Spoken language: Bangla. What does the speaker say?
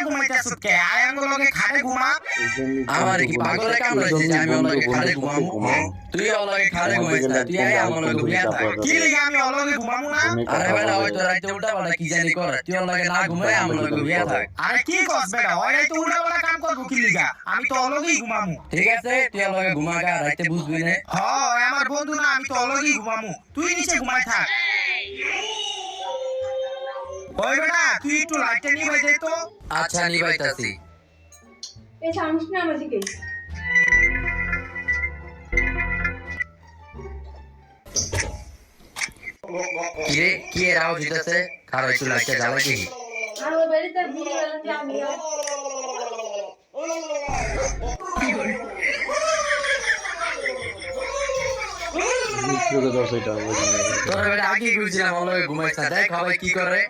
ঘুমাইতাছস কে আয় আমগো লগে খাটে ঘুমা আমার কি পাগলে কামড়াইছে যে আমি ওর লগে খাটে ঘুমামু তুই ওর লগে খাটে ঘুমাইছ না তুই আয় আমার লগে ঘুমিয়া থাক কি লাগি আমি ওর লগে ঘুমামু না আরে বেটা ওই তো রাইতে উল্টা পাল্টা কি জানি করে তুই ওর লগে না ঘুমায় আমার লগে ঘুমিয়া থাক আরে কি কস বেটা ওই তো উল্টা পাল্টা কাম করবো কি লিগা আমি তো ওর লগেই ঘুমামু ঠিক আছে তুই ওর লগে ঘুমাগা রাইতে বুঝবি না হয় আমার বন্ধু না আমি তো ওর লগেই ঘুমামু তুই নিচে ঘুমাই থাক ওই বেটা তুই একটু লাইটটা নিভাই দে তো আচ্ছা নিবাইতাছি এই সামনে না আমার দিকে কিরে কি এর আওয়াজ হইতাছে খারাপ একটু লাইটটা জ্বালা কি আর ওই বাড়ি তার বিয়ে গেল যে আমি তোর বেটা আগে কইছিলাম ওর লগে ঘুমাইছ না দেখ সবাই কি করে